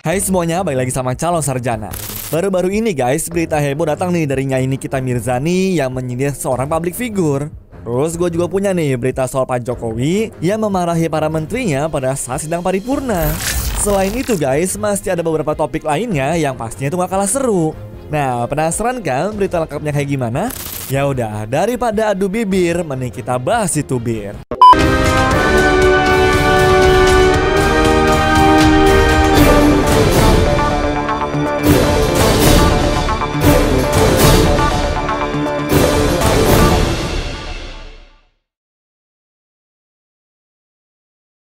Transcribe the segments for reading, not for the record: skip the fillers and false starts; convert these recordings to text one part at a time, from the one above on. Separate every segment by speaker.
Speaker 1: Hai semuanya, balik lagi sama Calon Sarjana. Baru-baru ini guys, berita heboh datang nih dari Nyai Nikita Mirzani yang menyindir seorang public figure. Terus gue juga punya nih berita soal Pak Jokowi yang memarahi para menterinya pada saat sidang paripurna. Selain itu guys, masih ada beberapa topik lainnya yang pastinya itu gak kalah seru. Nah, penasaran kan berita lengkapnya kayak gimana? Ya udah, daripada adu bibir, mending kita bahas itu bir.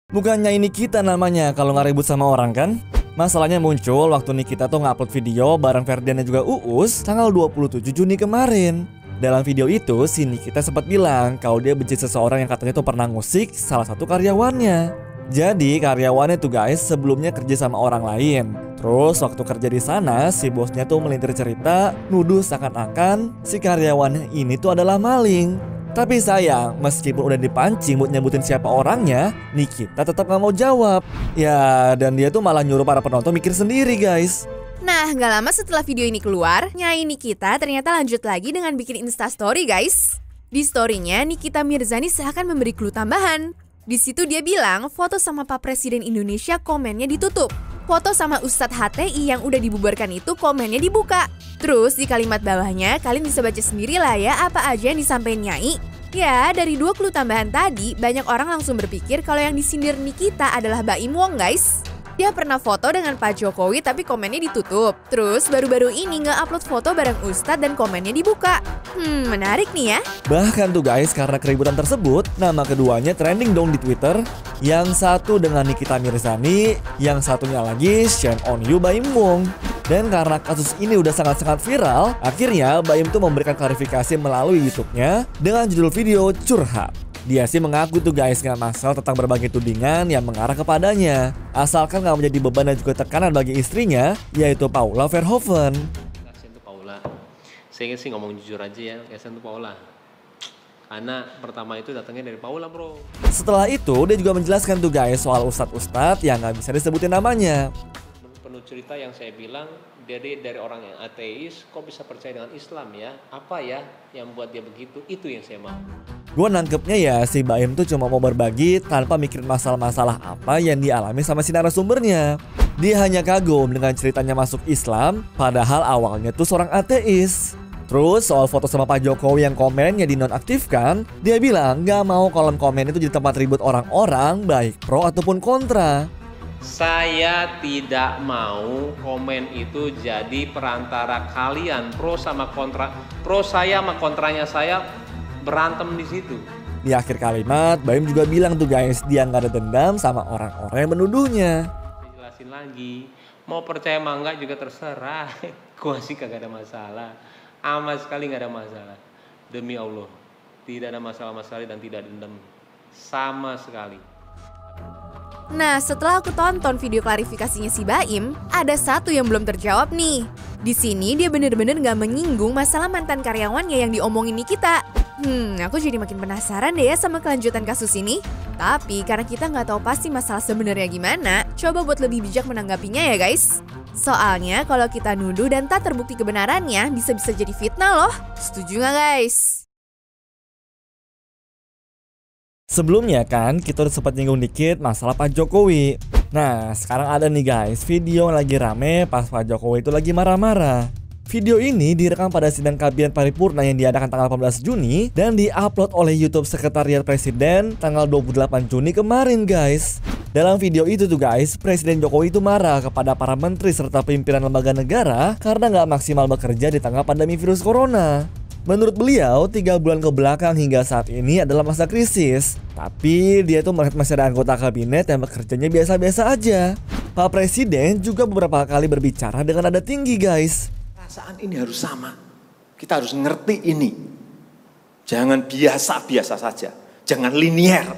Speaker 1: Bukannya ini kita namanya kalau nggak ribut sama orang kan? Masalahnya muncul waktu Nikita tuh ngupload video bareng Ferdian dan juga Uus tanggal 27 Juni kemarin. Dalam video itu, si Nikita sempat bilang kalau dia benci seseorang yang katanya tuh pernah ngusik salah satu karyawannya. Jadi karyawannya tuh guys sebelumnya kerja sama orang lain. Terus waktu kerja di sana, si bosnya tuh melintir cerita nuduh seakan-akan si karyawannya ini tuh adalah maling. Tapi sayang, meskipun udah dipancing buat nyebutin siapa orangnya, Nikita tetap gak mau jawab. Ya, dan dia tuh malah nyuruh para penonton mikir sendiri guys.
Speaker 2: Nah, gak lama setelah video ini keluar, Nyai Nikita ternyata lanjut lagi dengan bikin instastory guys. Di storynya, Nikita Mirzani seakan memberi clue tambahan. Di situ dia bilang foto sama Pak Presiden Indonesia komennya ditutup. Foto sama Ustadz HTI yang udah dibubarkan itu komennya dibuka. Terus di kalimat bawahnya kalian bisa baca sendiri lah ya apa aja yang disampaikan Nyai. Ya, dari 2 clue tambahan tadi, banyak orang langsung berpikir kalau yang disindir Nikita adalah Baim Wong guys. Dia pernah foto dengan Pak Jokowi tapi komennya ditutup. Terus baru-baru ini nge-upload foto bareng Ustadz dan komennya dibuka. Menarik nih ya.
Speaker 1: Bahkan tuh guys, karena keributan tersebut, nama keduanya trending dong di Twitter. Yang satu dengan Nikita Mirzani, yang satunya lagi shame on you Baim Wong. Dan karena kasus ini udah sangat-sangat viral, akhirnya Baim tuh memberikan klarifikasi melalui YouTube-nya dengan judul video curhat. Dia sih mengaku tuh guys gak masalah tentang berbagai tudingan yang mengarah kepadanya. Asalkan gak menjadi beban dan juga tekanan bagi istrinya, yaitu Paula Verhoeven.
Speaker 3: Kasian tuh Paula. Saya ingin sih ngomong jujur aja ya, kasian tuh Paula. Karena pertama itu datangnya dari Paula bro.
Speaker 1: Setelah itu dia juga menjelaskan tuh guys soal ustadz-ustadz yang gak bisa disebutin namanya.
Speaker 3: Penuh cerita yang saya bilang, dari orang yang ateis kok bisa percaya dengan Islam ya? Apa ya yang buat dia begitu? Itu yang saya mau.
Speaker 1: Gue nangkepnya ya si Baim tuh cuma mau berbagi tanpa mikirin masalah-masalah apa yang dialami sama si narasumbernya. Dia hanya kagum dengan ceritanya masuk Islam, padahal awalnya tuh seorang ateis. Terus soal foto sama Pak Jokowi yang komennya dinonaktifkan, dia bilang gak mau kolom komen itu jadi tempat ribut orang-orang baik pro ataupun kontra.
Speaker 3: Saya tidak mau komen itu jadi perantara kalian pro sama kontra. Pro saya sama kontranya saya berantem di situ.
Speaker 1: Di akhir kalimat, Baim juga bilang tuh guys, dia nggak ada dendam sama orang-orang yang menuduhnya.
Speaker 3: Jelasin lagi, mau percaya sama enggak juga terserah. Gua sih kagak ada masalah, amat sekali nggak ada masalah. Demi Allah, tidak ada masalah-masalah dan tidak dendam sama sekali.
Speaker 2: Nah, setelah aku tonton video klarifikasinya si Baim, ada satu yang belum terjawab nih. Di sini dia bener-bener gak menyinggung masalah mantan karyawannya yang diomongin Nikita. Aku jadi makin penasaran deh ya sama kelanjutan kasus ini. Tapi karena kita gak tahu pasti masalah sebenarnya gimana, coba buat lebih bijak menanggapinya ya guys. Soalnya kalau kita nuduh dan tak terbukti kebenarannya, bisa-bisa jadi fitnah loh. Setuju gak guys?
Speaker 1: Sebelumnya kan kita udah sempat nyinggung dikit masalah Pak Jokowi. Nah sekarang ada nih guys video yang lagi rame pas Pak Jokowi itu lagi marah-marah. Video ini direkam pada sidang kabinet paripurna yang diadakan tanggal 18 Juni dan diupload oleh YouTube Sekretariat Presiden tanggal 28 Juni kemarin guys. Dalam video itu tuh guys, Presiden Jokowi itu marah kepada para menteri serta pimpinan lembaga negara karena nggak maksimal bekerja di tengah pandemi virus corona. Menurut beliau, 3 bulan ke belakang hingga saat ini adalah masa krisis. Tapi dia tuh melihat masih ada anggota kabinet yang bekerjanya biasa-biasa aja. Pak Presiden juga beberapa kali berbicara dengan nada tinggi guys.
Speaker 4: Perasaan ini harus sama. Kita harus ngerti ini. Jangan biasa-biasa saja. Jangan linier.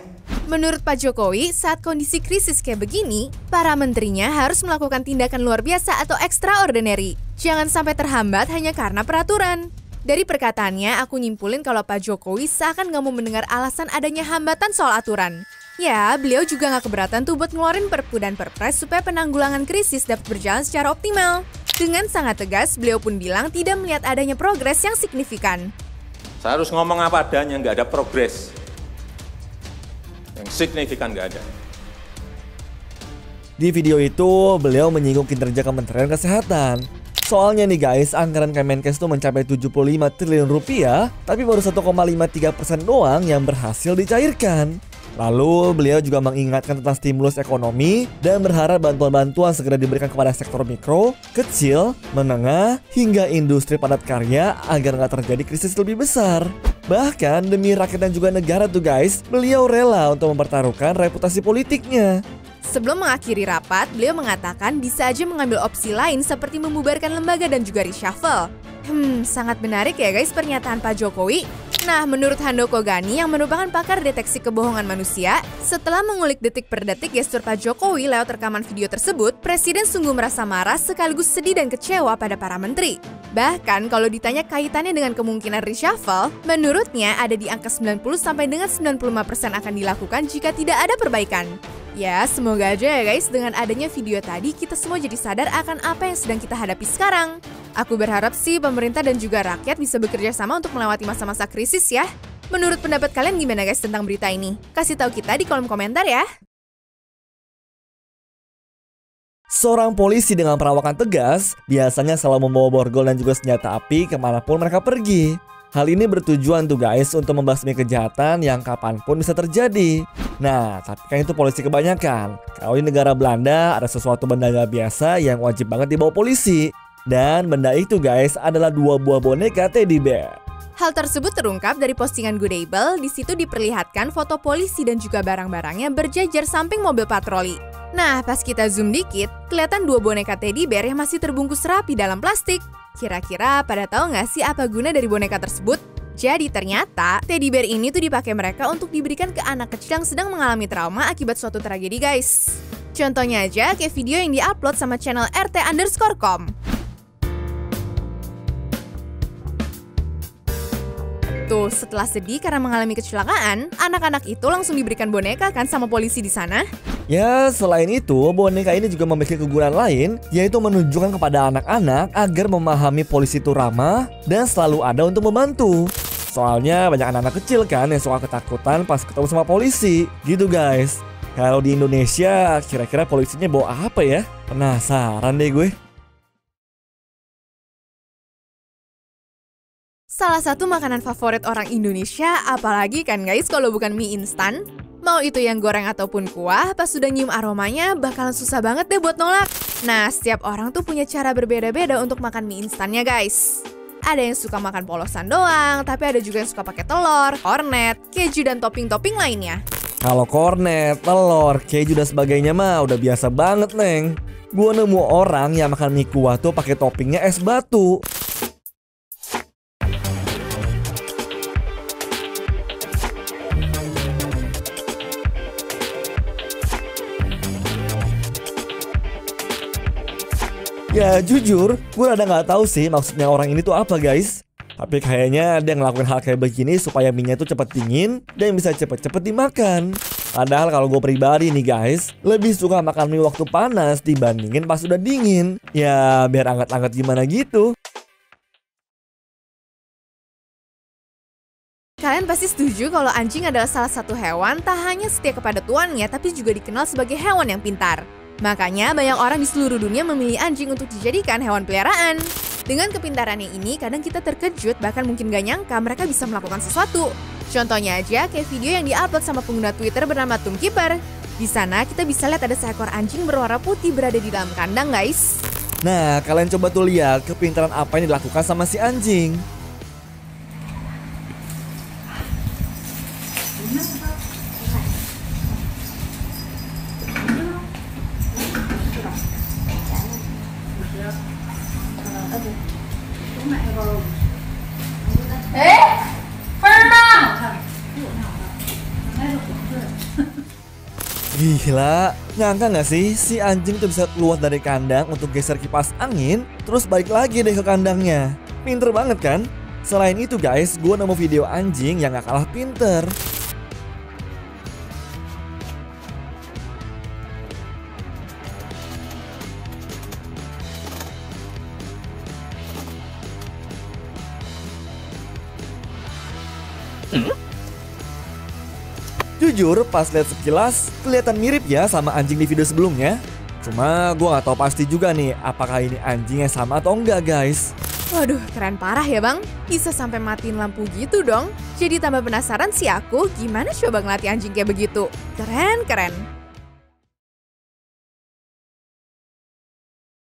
Speaker 2: Menurut Pak Jokowi, saat kondisi krisis kayak begini, para menterinya harus melakukan tindakan luar biasa atau extraordinary. Jangan sampai terhambat hanya karena peraturan. Dari perkataannya, aku nyimpulin kalau Pak Jokowi seakan gak mau mendengar alasan adanya hambatan soal aturan. Ya, beliau juga nggak keberatan tuh buat ngeluarin perpu dan perpres supaya penanggulangan krisis dapat berjalan secara optimal. Dengan sangat tegas, beliau pun bilang tidak melihat adanya progres yang signifikan.
Speaker 4: Saya harus ngomong apa adanya, nggak ada progres. Yang signifikan nggak ada.
Speaker 1: Di video itu, beliau menyinggung kinerja Kementerian Kesehatan. Soalnya nih guys, anggaran Kemenkes itu mencapai 75 triliun rupiah, tapi baru 1,53% doang yang berhasil dicairkan. Lalu beliau juga mengingatkan tentang stimulus ekonomi dan berharap bantuan-bantuan segera diberikan kepada sektor mikro, kecil, menengah, hingga industri padat karya agar nggak terjadi krisis lebih besar. Bahkan demi rakyat dan juga negara tuh guys, beliau rela untuk mempertaruhkan reputasi politiknya.
Speaker 2: Sebelum mengakhiri rapat, beliau mengatakan bisa aja mengambil opsi lain seperti membubarkan lembaga dan juga reshuffle. Sangat menarik ya guys pernyataan Pak Jokowi. Nah, menurut Handoko Gani yang merupakan pakar deteksi kebohongan manusia, setelah mengulik detik per detik gestur Pak Jokowi lewat rekaman video tersebut, Presiden sungguh merasa marah sekaligus sedih dan kecewa pada para menteri. Bahkan kalau ditanya kaitannya dengan kemungkinan reshuffle, menurutnya ada di angka 90 sampai dengan 95% akan dilakukan jika tidak ada perbaikan. Ya, semoga aja ya guys, dengan adanya video tadi kita semua jadi sadar akan apa yang sedang kita hadapi sekarang. Aku berharap sih pemerintah dan juga rakyat bisa bekerja sama untuk melewati masa-masa krisis ya. Menurut pendapat kalian gimana guys tentang berita ini? Kasih tahu kita di kolom komentar ya.
Speaker 1: Seorang polisi dengan perawakan tegas biasanya selalu membawa borgol dan juga senjata api kemanapun mereka pergi. Hal ini bertujuan tuh guys untuk membasmi kejahatan yang kapanpun bisa terjadi. Nah, tapi kan itu polisi kebanyakan. Kalau di negara Belanda ada sesuatu benda gak biasa yang wajib banget dibawa polisi. Dan benda itu guys adalah 2 buah boneka teddy bear.
Speaker 2: Hal tersebut terungkap dari postingan Goodable. Di situ diperlihatkan foto polisi dan juga barang-barangnya berjajar samping mobil patroli. Nah, pas kita zoom dikit, kelihatan 2 boneka teddy bear yang masih terbungkus rapi dalam plastik. Kira-kira pada tahu nggak sih apa guna dari boneka tersebut? Jadi ternyata teddy bear ini tuh dipakai mereka untuk diberikan ke anak kecil yang sedang mengalami trauma akibat suatu tragedi guys. Contohnya aja kayak video yang diupload sama channel RT_com. Tuh, setelah sedih karena mengalami kecelakaan, anak-anak itu langsung diberikan boneka kan sama polisi di sana.
Speaker 1: Ya, selain itu, boneka ini juga memiliki kegunaan lain, yaitu menunjukkan kepada anak-anak agar memahami polisi itu ramah dan selalu ada untuk membantu. Soalnya banyak anak-anak kecil kan yang suka ketakutan pas ketemu sama polisi, gitu guys. Kalau di Indonesia, kira-kira polisinya bawa apa ya? Penasaran deh gue.
Speaker 2: Salah satu makanan favorit orang Indonesia, apalagi kan guys kalau bukan mie instan. Mau itu yang goreng ataupun kuah, pas sudah nyium aromanya bakalan susah banget deh buat nolak. Nah, setiap orang tuh punya cara berbeda-beda untuk makan mie instannya guys. Ada yang suka makan polosan doang, tapi ada juga yang suka pakai telur, kornet, keju, dan topping-topping lainnya.
Speaker 1: Kalau kornet, telur, keju dan sebagainya mah udah biasa banget, Neng. Gua nemu orang yang makan mie kuah tuh pakai toppingnya es batu. Ya jujur, gue rada nggak tahu sih maksudnya orang ini tuh apa guys. Tapi kayaknya dia ngelakuin hal kayak begini supaya mie-nya tuh cepet dingin dan bisa cepet-cepet dimakan. Padahal kalau gue pribadi nih guys, lebih suka makan mie waktu panas dibandingin pas udah dingin. Ya biar anget-anget gimana gitu.
Speaker 2: Kalian pasti setuju kalau anjing adalah salah satu hewan tak hanya setia kepada tuannya tapi juga dikenal sebagai hewan yang pintar. Makanya banyak orang di seluruh dunia memilih anjing untuk dijadikan hewan peliharaan. Dengan kepintarannya ini, kadang kita terkejut bahkan mungkin gak nyangka mereka bisa melakukan sesuatu. Contohnya aja kayak video yang diupload sama pengguna Twitter bernama Tumkeeper. Di sana kita bisa lihat ada seekor anjing berwarna putih berada di dalam kandang guys.
Speaker 1: Nah, kalian coba tuh lihat kepintaran apa yang dilakukan sama si anjing. Gila, nyangka gak sih si anjing tuh bisa keluar dari kandang untuk geser kipas angin, terus balik lagi deh ke kandangnya. Pinter banget kan? Selain itu guys, gue nemu video anjing yang gak kalah pinter. Jujur, pas lihat sekilas, kelihatan mirip ya sama anjing di video sebelumnya. Cuma gue nggak tahu pasti juga nih, apakah ini anjing yang sama atau enggak guys.
Speaker 2: Waduh, keren parah ya bang. Bisa sampai matiin lampu gitu dong. Jadi tambah penasaran sih aku, gimana coba ngelatih anjing kayak begitu. Keren.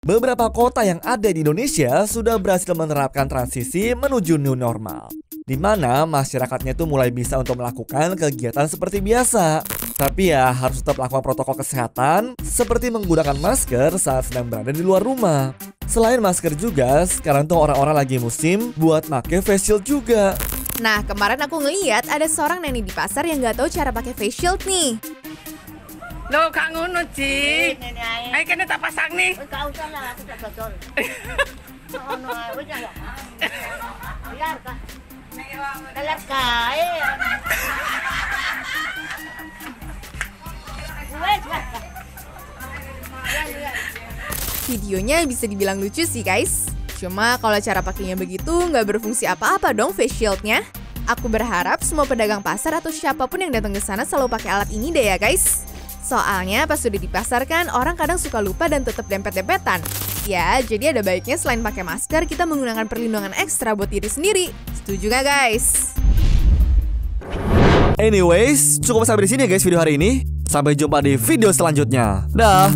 Speaker 1: Beberapa kota yang ada di Indonesia sudah berhasil menerapkan transisi menuju new normal, di mana masyarakatnya itu mulai bisa untuk melakukan kegiatan seperti biasa. Tapi ya harus tetap lakukan protokol kesehatan seperti menggunakan masker saat sedang berada di luar rumah. Selain masker juga, sekarang tuh orang-orang lagi musim buat pakai face shield juga.
Speaker 2: Nah, kemarin aku ngeliat ada seorang nenek di pasar yang nggak tahu cara pakai face shield nih.
Speaker 5: Loh, Kak ngono, Ci. Ayo kene tak pasang nih.
Speaker 6: Wis gak usah lah, aku tak dodol. Ono ae wis ya. Biar Kak. Kelas kae. Wes, Kak.
Speaker 2: Videonya bisa dibilang lucu sih guys. Cuma kalau cara pakainya begitu nggak berfungsi apa-apa dong face shieldnya. Aku berharap semua pedagang pasar atau siapapun yang datang ke sana selalu pakai alat ini deh ya guys. Soalnya pas sudah dipasarkan orang kadang suka lupa dan tetap dempet-dempetan. Ya, jadi ada baiknya selain pakai masker kita menggunakan perlindungan ekstra buat diri sendiri. Setuju nggak guys?
Speaker 1: Anyways, cukup sampai di sini ya guys video hari ini. Sampai jumpa di video selanjutnya. Dah.